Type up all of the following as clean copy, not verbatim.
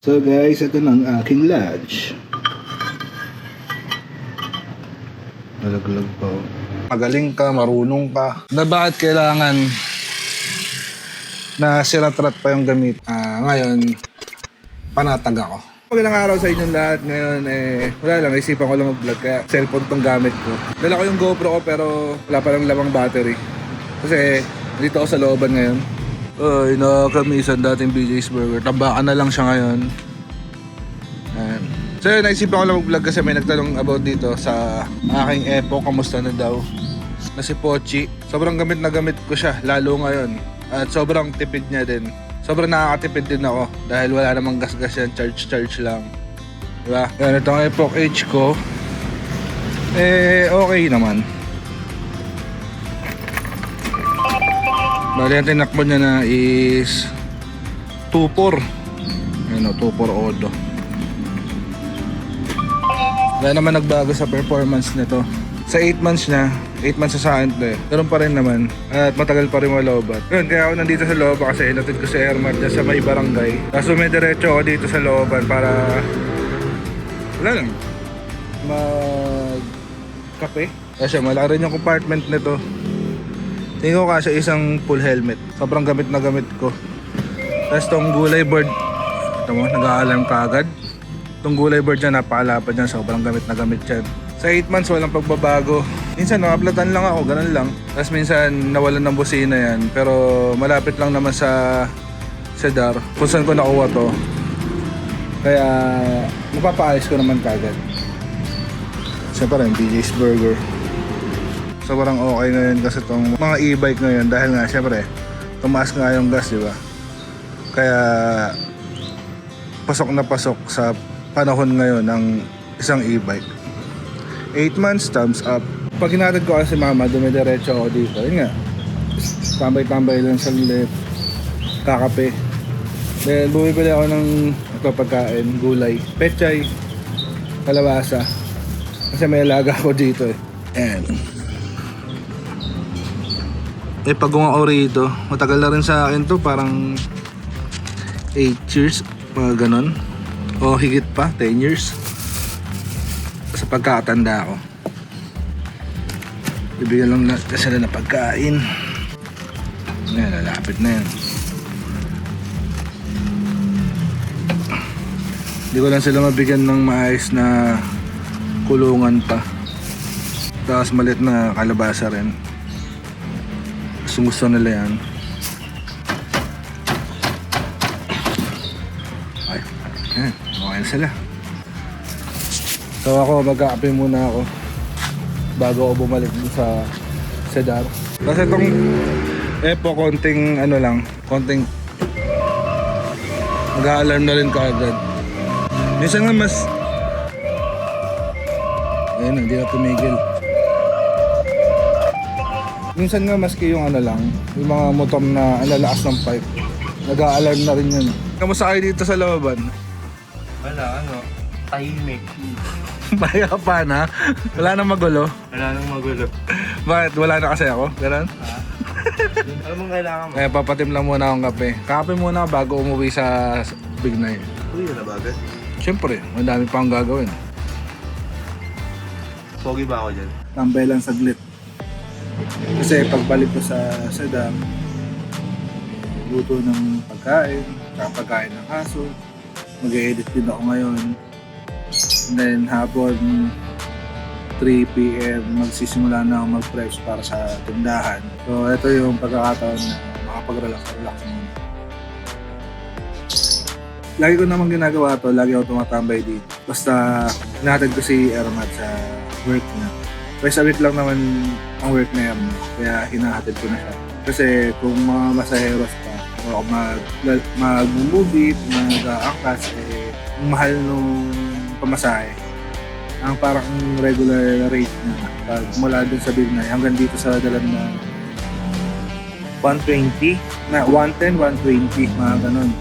So guys, ito na ang aking lunch. Nalaglag pa. Magaling ka, marunong ka. Na bakit kailangan na siratrat pa yung gamit? Ngayon, panatag ako. Magandang araw sa inyong lahat. Ngayon wala lang, isipan ko lang mag-vlog kaya cellphone tong gamit ko. Dala ko yung GoPro ko pero wala pa lang lamang battery. Kasi dito ako sa looban ngayon. Ay, nakakamisan dating BJ's Burger. Tambakan na lang siya ngayon. Ayan. So yun, naisipan ko lang mag-vlog kasi may nagtanong about dito sa aking Epo, kamusta na daw. Na si Pochi. Sobrang gamit na gamit ko siya, lalo ngayon. At sobrang tipid niya din. Sobrang nakakatipid din ako dahil wala namang gas-gas yan, charge lang. Diba? Yan, itong Epoch H ko. Okay naman. Bali, ang tinakbo niya na is 2.4. Ano, 2.4 Odo. Wala naman nagbago sa performance nito. Sa 8 months niya, 8 months sa akin to ganun pa rin naman. At matagal pa rin malobat. Yun, kaya ako nandito sa looban kasi inatid ko si Ermat dyan sa may barangay. Tapos dumidiretso ako dito sa looban para wala lang, mag-kape. Kasi malaki rin yung compartment nito. Tingin ko kasi isang full helmet. Sobrang gamit na gamit ko. Tapos tong gulay board, ito mo, nag-a-alarm ka agad. Tong gulay board dyan, napakalapad dyan. Sobrang gamit na gamit dyan. Sa 8 months, walang pagbabago. Minsan, nakaplatan lang ako, ganun lang. Tapos minsan, nawalan ng busina yan. Pero malapit lang naman sa Cedar, kung saan ko nakuha to. Kaya, mapapaayos ko naman kagad. Siyempre, yung BJ's Burger. Sobrang okay ngayon kasi itong mga e-bike ngayon dahil nga syempre tumaas nga yung gas, diba? Kaya pasok na pasok sa panahon ngayon ng isang e-bike. 8 months, thumbs up. Pag hinatid ko kasi mama, dumidiretso ako dito. Yun nga, tambay-tambay lang sa lift, kakape. Dahil bumibili ako ng pagkain, gulay, pechay, kalabasa. Kasi may alaga ako dito eh. And pag-unga ko rito, matagal na rin sa akin to, parang 8 years, mga ganon. O higit pa, 10 years. Sa pagkakatanda ko. Bibigyan lang na sila na pagkain. Ayan, lalapit na yan. Hindi ko lang sila mabigyan ng maayos na kulungan pa. Tapos malit na kalabasa rin. Gusto nila yan. Ay, okay na sila. So ako, magkakape muna ako bago ako bumalik dun sa Cedar. Kasi itong Epo, konting ano lang, konting mag-a-alarm na rin kaagad. Minsan nga mas ayun, hindi na tumigil. Minsan nga maski yung ano lang, yung mga motor na alalakas ng pipe, nag-a-alarm na rin yun. Kamusta kayo dito sa looban? Wala, tahimik. Baya pa na? Wala nang magulo? Wala nang magulo. Bakit? Wala na kasi ako? Ganun? Alam mong kailangan mo? Kaya papatim lang muna akong kape. Kakape muna bago umuwi sa Big Night. Uy, yun na bagay. Siyempre, madami pa akong gagawin. Pogi ba ako dyan? Tambay lang saglit. Kasi pagbalik ko sa Cedar, luto ng pagkain, pagkain ng aso, mag-e-edit din ako ngayon. And then hapon 3 PM magsisimula na ako mag-prep para sa tindahan. So ito yung pagkakataon na makapag-relax muna. Lagi ko naman ginagawa to, lagi ako tumatambay dito. Basta hinatid ko si Ermat sa work niya. Twice a week lang naman ang work na yan, kaya hinahatid ko na siya. Kasi kung mga masaheros pa, o mag-movie, mag-aangkas, ang mahal nung pamasahe. Ang parang regular rate na pag mula dun sa Big Night hanggang dito sa dalan na 120, na 110, 120, mga ganun.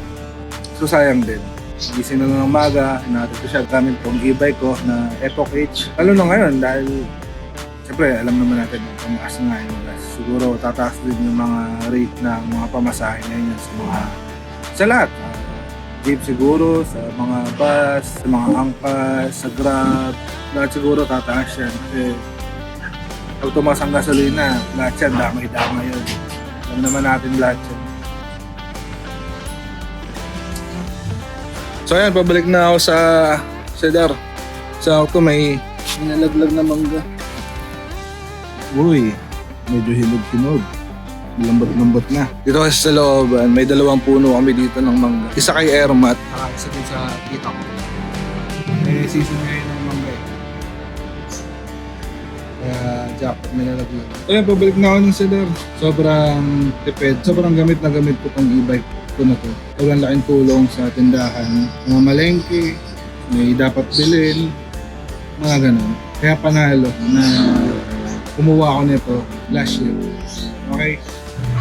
So sayang din. Gising na ng umaga, hinahatid ko siya gamit tong e-bike ko na Epoch H. Lalo na ngayon dahil siyempre, alam naman natin na tumaas na nga yung gas. Siguro tataas din yung mga rate ng mga pamasahe ngayon sa mga sa lahat. jeep siguro, sa mga bus, sa mga angkas, sa Grab, lahat siguro tataas yan. Kasi pag tumaas ang gasolina, lahat yan, damay-damay yun. Alam naman natin lahat yan. So ayan, pabalik na ako sa Cedar. Sa auto may nalaglag na mangga. Uy, medyo hinog-hinog. Lambot-lambot na. Dito kasi sa looban, may 2 puno kami dito ng mangga. Isa kay Ermat. Isa din sa kita ko. Season ngayon ng mangga eh. Kaya jackpot may nalaglag. Ayan, pabalik na ako ng Cedar. Sobrang tipid. Sobrang gamit na gamit ko tong e-bike ko na to. Sobrang laking tulong sa tindahan. Mga malengke, may dapat bilhin, mga ganun. Kaya panalo na kumuha ako nito last year. Okay?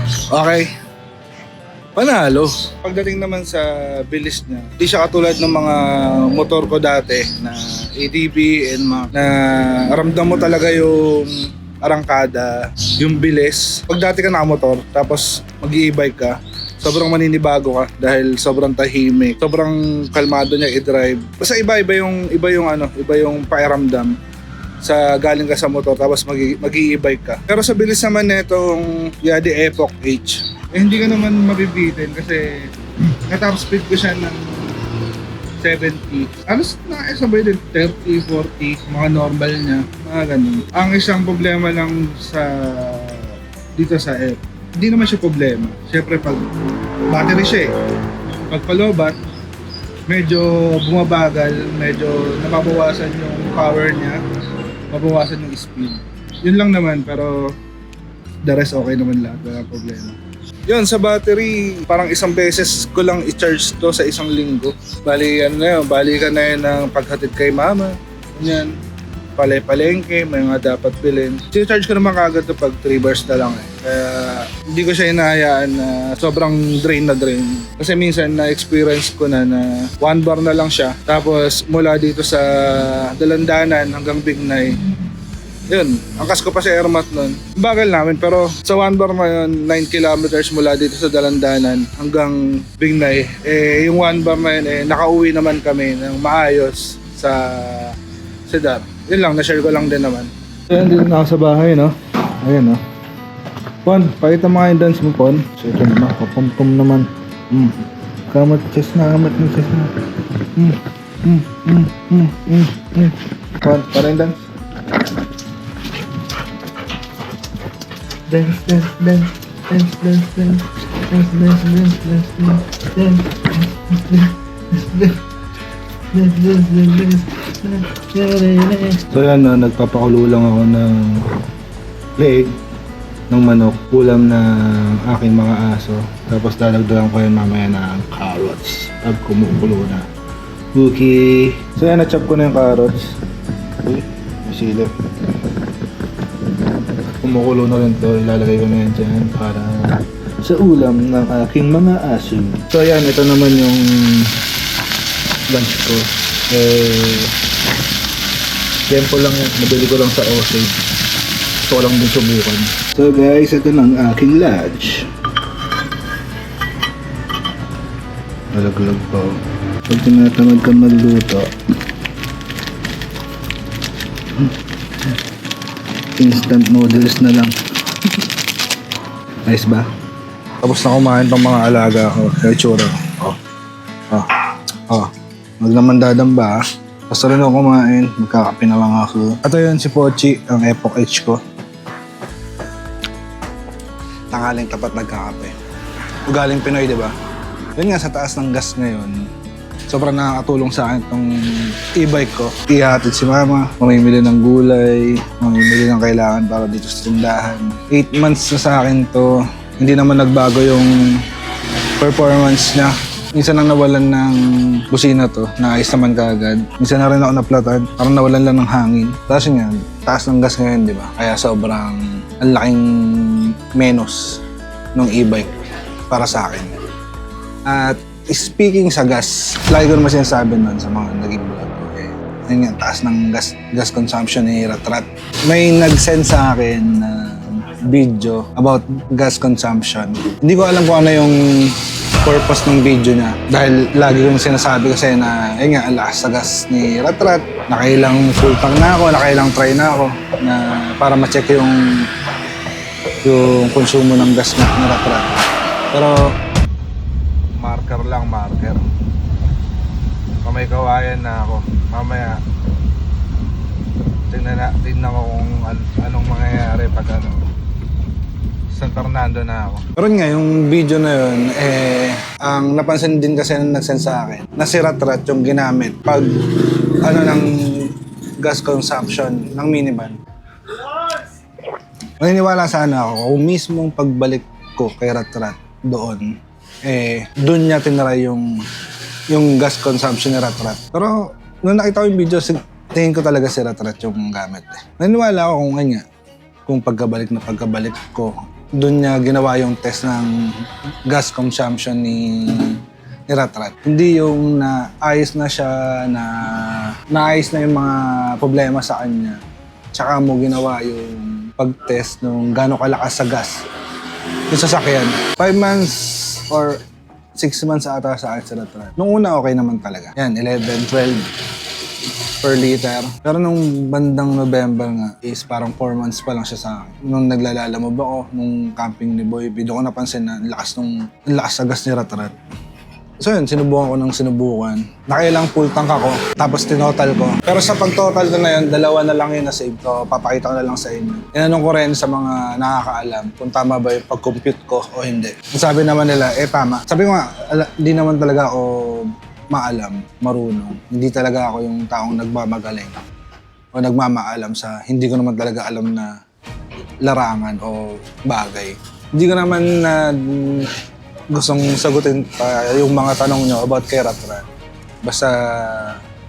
Okay. Panalo. Pagdating naman sa bilis niya, di siya katulad ng mga motor ko dati na ADB and na ramdam mo talaga yung arangkada, yung bilis. Pag dati ka nakamotor, tapos mag-i-e-bike ka, sobrang maninibago ka dahil sobrang tahimik, sobrang kalmado niya i-drive. Basta iba yung pakiramdam sa galing ka sa motor tapos mag-i-e-bike ka. Pero sa bilis naman nitong Yadi Epoch H, hindi ka naman mabibitin kasi na-top speed ko siya ng 70. Alos nakakasabay din 30, 40, mga normal niya, mga ganun. Ang isang problema lang dito sa F, hindi naman siya problema. Siyempre pag battery siya pag palobat, medyo bumabagal, medyo nababawasan yung power niya, mabawasan yung speed. Yun lang naman, pero the rest okay naman lahat, wala problema. Yun, sa battery, parang isang beses ko lang i-charge to sa isang linggo. Bali ka na yun ng paghatid kay mama. Ganyan, palengke, may mga dapat bilhin. Si-charge ko naman kagad to pag 3 bars na lang Kaya hindi ko siya hinahayaan na sobrang drain na drain. Kasi minsan na-experience ko na 1 bar na lang siya. Tapos mula dito sa Dalandanan hanggang Bignay, yun, angkas ko pa si Ermat nun. Bagal namin, pero sa 1 bar na yun, 9 kilometers mula dito sa Dalandanan hanggang Bignay. Yung 1 bar na yun, nakauwi naman kami ng maayos sa Cedar. Yun lang, na-share ko lang din naman. Ayan, dito na ako sa bahay, no? Ayan, no? Pon, pakita mo nga yung dance mo, Pon. So, ito naman, kapum-pum naman. Kamat chest na. Pon, para yung dance. So yan, nagpapakulo lang ako ng leg ng manok, ulam ng aking mga aso. Tapos dadagdagan ko yun mamaya ng carrots pag kumukulo na. Okay. So yan, na-chop ko na yung carrots. Okay, masilip. Kumukulo na rin to, ilalagay ko na yan dyan para sa ulam ng aking mga aso. So yan, ito naman yung lunch ko. Tempo lang yan, nabili ko lang sa Osage. Gusto ko lang din subukan. So guys, ito na ang aking lunch. Malaglag pa. Pag tinatamad ka magluto, instant noodles na lang. Nice ba? Tapos na kumain tong mga alaga ko. Kaya tsura. Wag naman dadamba. Basta rin ako kumain. Magkakape na lang ako. Ito yun si Pochi, ang Epoch H ko. Tanghaling tapat nagkakape. Ugaling Pinoy, di ba? Yun nga, sa taas ng gas ngayon, sobrang nakakatulong sa akin itong e-bike ko. Ihatid si mama, mamimili ng gulay, mamimili ng kailangan para dito sa tindahan. 8 months na sa akin to. Hindi naman nagbago yung performance niya. Minsan nang nawalan ng busina to, naayos naman kaagad. Minsan na rin ako naplatan, parang nawalan lang ng hangin. Tapos yun yan, taas ng gas ngayon, di ba? Kaya sobrang ang laking menos ng e-bike para sa akin. At speaking sa gas, lagi ko naman sinasabi nun sa mga naging vlog ko. Yun nga, taas ng gas consumption ni Ratrat. May nag-send sa akin na video about gas consumption. Hindi ko alam kung ano yung purpose ng video niya. Dahil lagi kong sinasabi kasi na, ayun nga, ang lakas sa gas ni Ratrat. Nakailang full tank na ako, nakailang try na ako na para ma-check yung konsumo ng gas ni Ratrat. Pero, marker lang, marker. Kamay kawayan na ako. Mamaya, tingnan ko kung anong mangyayari pag San Fernando na ako. Pero nga, yung video na yun, ang napansin din kasi nung nagsend sa akin, na si Ratrat yung ginamit pag ng gas consumption ng minivan. Maniniwala sana ako kung mismong pagbalik ko kay Ratrat doon, doon niya tinara yung gas consumption ni Ratrat. Pero nung nakita ko yung video, tingin ko talaga si Ratrat yung gamit. Naniniwala ako kung pagkabalik ko, doon niya ginawa yung test ng gas consumption ni Ratrat. Hindi yung naayos na siya, naayos na yung mga problema sa kanya. Tsaka mo ginawa yung pag-test nung gano'ng kalakas sa gas yung sasakyan. 5 months or 6 months ata sa akin si Ratrat. Nung una okay naman talaga. Yan, 11, 12 per liter. Pero nung bandang November nga is parang 4 months pa lang siya sa akin. Nung naglalalamove ako, nung camping ni Boy, doon ko napansin na ang lakas sa gas ni Ratrat. So yun, sinubukan ko ng sinubukan. Nakailang full tank ako, tapos tinotal ko. Pero sa pag-total ko na yun, 2 na lang yun na-save. So papakita ko na lang sa inyo. Inanong ko rin sa mga nakakaalam kung tama ba yung pag-compute ko o hindi. Sabi naman nila, tama. Sabi ko nga, hindi naman talaga ako maalam, marunong. Hindi talaga ako yung taong nagmamagaling o nagmamaalam sa hindi ko naman talaga alam na larangan o bagay. Hindi ko naman gustong sagutin pa yung mga tanong nyo about kay Ratrat. Basta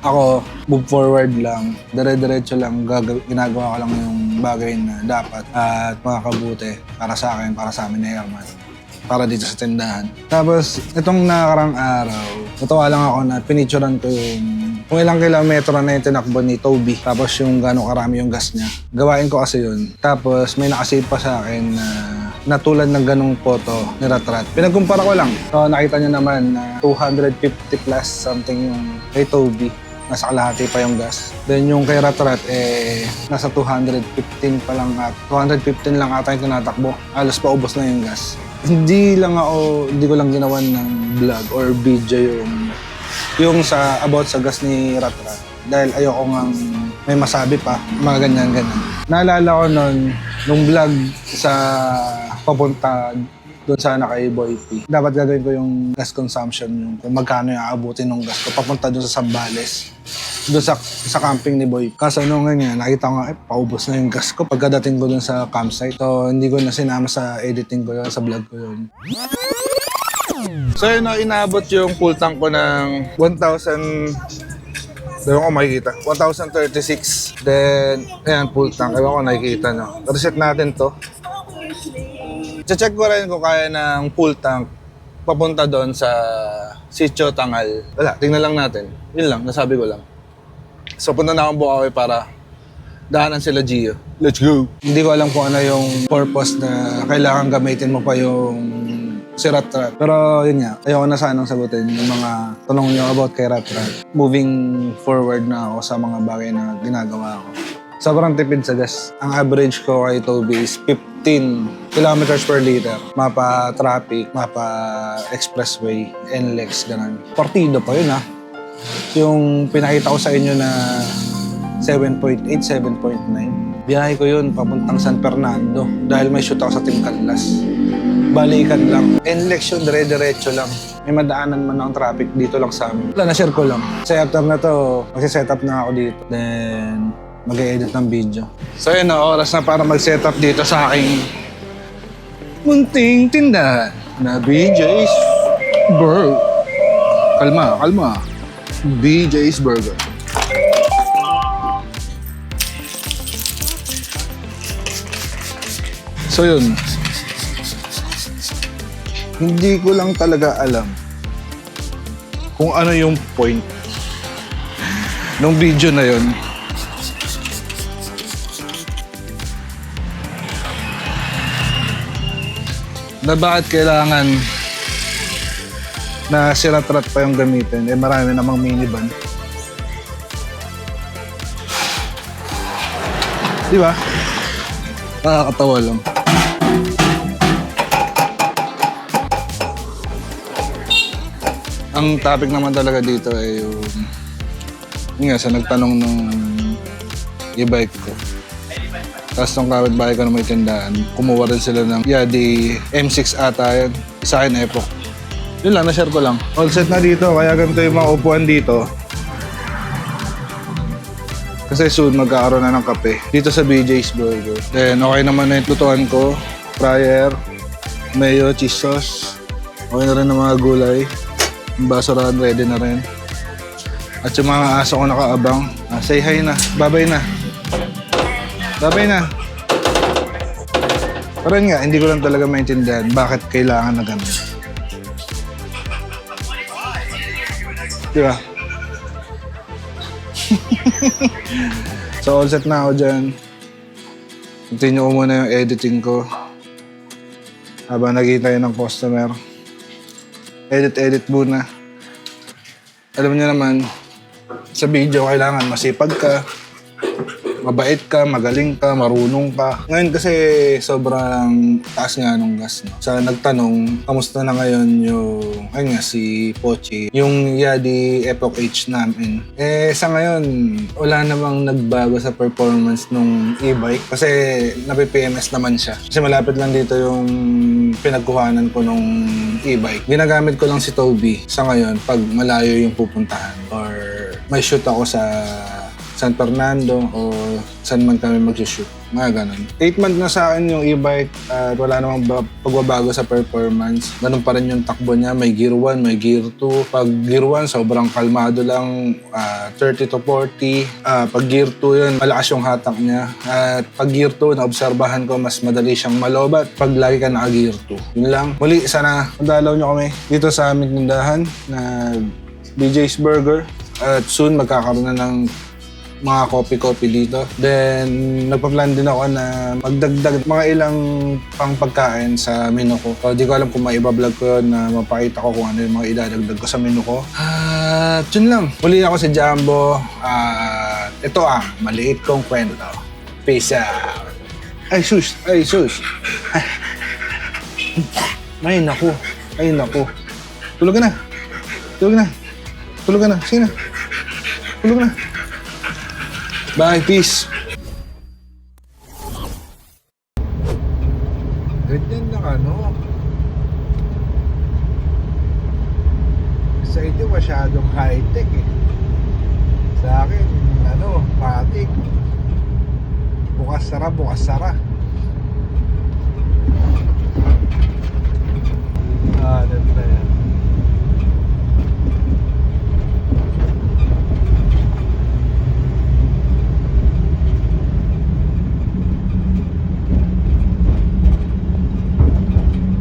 ako, move forward lang, dire-diretso lang, ginagawa ko lang yung bagay na dapat at makakabuti para sa akin, para sa amin ni Herman, para dito sa tindahan. Tapos, itong nakarang araw, natuwa lang ako na pinicturean ko yung kung ilang kilometro na yung tinakbo ni Toby. Tapos yung gano'ng karami yung gas niya. Gawain ko kasi yun. Tapos may nakasave pa sa akin na tulad ng ganong photo ni Ratrat. Pinagkumpara ko lang. So nakita niyo naman na 250 plus something yung kay Toby. Nasa kalahati pa yung gas. Then yung kay Ratrat, nasa 215 pa lang at 215 lang ata yung tinatakbo. Halos paubos na yung gas. Hindi ko lang ginawan ng vlog or video yung sa about sa gas ni Ratrat. Dahil ayoko ngang may masabi pa, mga ganyan-ganyan. Naalala ko nung vlog sa papunta doon sana kay Boy P. Dapat gagawin ko yung gas consumption, yung kung magkano yung aabutin ng gas ko papunta doon sa Zambales. Doon sa camping ni Boy. Kaso nung nga, nakita ko nga, paubos na yung gas ko pagkadating ko doon sa campsite. So, hindi ko na sinama sa editing ko yun, sa vlog ko yun. So, yun, inaabot yung full tank ko ng 1,000... Ewan ko makikita. 1,036. Then, ayan, full tank. Ewan ko nakikita, no? Reset natin to. Check ko rin kung kaya ng full tank papunta doon sa Sitio Tangal. Wala, tingnan lang natin. Yun lang, nasabi ko lang. So, punta na akong Bukawi para daanan sila Gio. Let's go! Hindi ko alam kung ano yung purpose na kailangan gamitin mo pa yung si Ratrat. Pero yun nga, ayoko na sanang sagutin yung mga tanong nyo about kay Ratrat. Moving forward na ako sa mga bagay na ginagawa ko. Sobrang tipid sa gas. Ang average ko kay Toby is 15 kilometers per liter. Mapa traffic, mapa expressway, NLEX, ganun. Partido pa yun Yung pinakita ko sa inyo na 7.8, 7.9. Biyahe ko yun papuntang San Fernando dahil may shoot ako sa Team Canlas. Balikan lang. NLEX yun, dire-diretso lang. May madaanan man ng traffic dito lang sa amin. Wala, na-share ko lang. Kasi after na to, mag-set up na ako dito. Then, mag-edit ng video. So yun, oras na para mag-set up dito sa aking munting tindahan na BJ's Burger. Kalma. BJ's Burger. So yun, hindi ko lang talaga alam kung ano yung point ng video na yun. Na bakit kailangan na sirat-rat pa yung gamitin, eh marami namang minivan. Di ba? Nakakatawa lang. Ang topic naman talaga dito ay yung nga sa nagtanong ng e-bike ko. Tapos nung kapitbahay ko na may tindahan, kumuha rin sila ng Yadi M6 ata yan. Sa akin, Epoch. Yun lang, na-share ko lang. All set na dito, kaya ganito yung mga upuan dito. Kasi soon magkakaroon na ng kape dito sa BJ's Burger. Then okay naman na yung lutuan ko. Fryer, mayo, cheese sauce. Okay na rin ng mga gulay. Yung basurahan ready na rin. At yung mga aso ko nakaabang. Say hi na. Babay na. Babay na. Pero yun nga, hindi ko lang talaga maintindihan bakit kailangan na ganun. Diba? So all set na ako dyan. Continue ko muna yung editing ko. Habang naghihintay ng customer. Edit muna. Alam niyo naman, sa video kailangan masipag ka, mabait ka, magaling ka, marunong ka. Ngayon kasi sobrang taas nga nung gas. No? Sa nagtanong, kamusta na ngayon yung, ayun nga, si Pochi, yung Yadi Epoch H namin. Eh, sa ngayon, wala namang nagbago sa performance nung e-bike kasi napi-PMS naman siya. Kasi malapit lang dito yung pinagkuhanan ko nung e-bike. Ginagamit ko lang si Toby sa ngayon pag malayo yung pupuntahan or may shoot ako sa San Fernando o saan man kami mag-shoot. Mga ganun. 8 months na sa akin yung e-bike at wala namang pagbabago sa performance. Ganun pa rin yung takbo niya. May gear 1, may gear 2. Pag gear 1, sobrang kalmado lang. 30 to 40. Pag gear 2 yun, malakas yung hatak niya. At pag gear 2, naobserbahan ko mas madali siyang malobat pag lagi ka naka-gear 2. Yun lang. Muli, sana madalaw niyo kami dito sa aming tindahan na BJ's Burger. At soon, magkakaroon na ng mga coffee dito. Then, nagpa-plan din ako na magdagdag mga ilang pang pagkain sa menu ko. So, di ko alam kung maiba-vlog ko yun na mapakita ko kung ano yung mga idadagdag ko sa menu ko. At yun lang. Muli ako si Jumbo. Ito ang maliit kong kwento. Peace out. Ay, sus! Ay, sus! Ay, naku. Ay, naku. Tulog ka na. Tulog na. Tulog ka na. Sige na. Tulog na. Bye, peace. Ganyan lang ano. Sa inyo masyadong high-tech eh. Sa akin, ano, matik. Bukas sara, bukas sara. Ano na yan.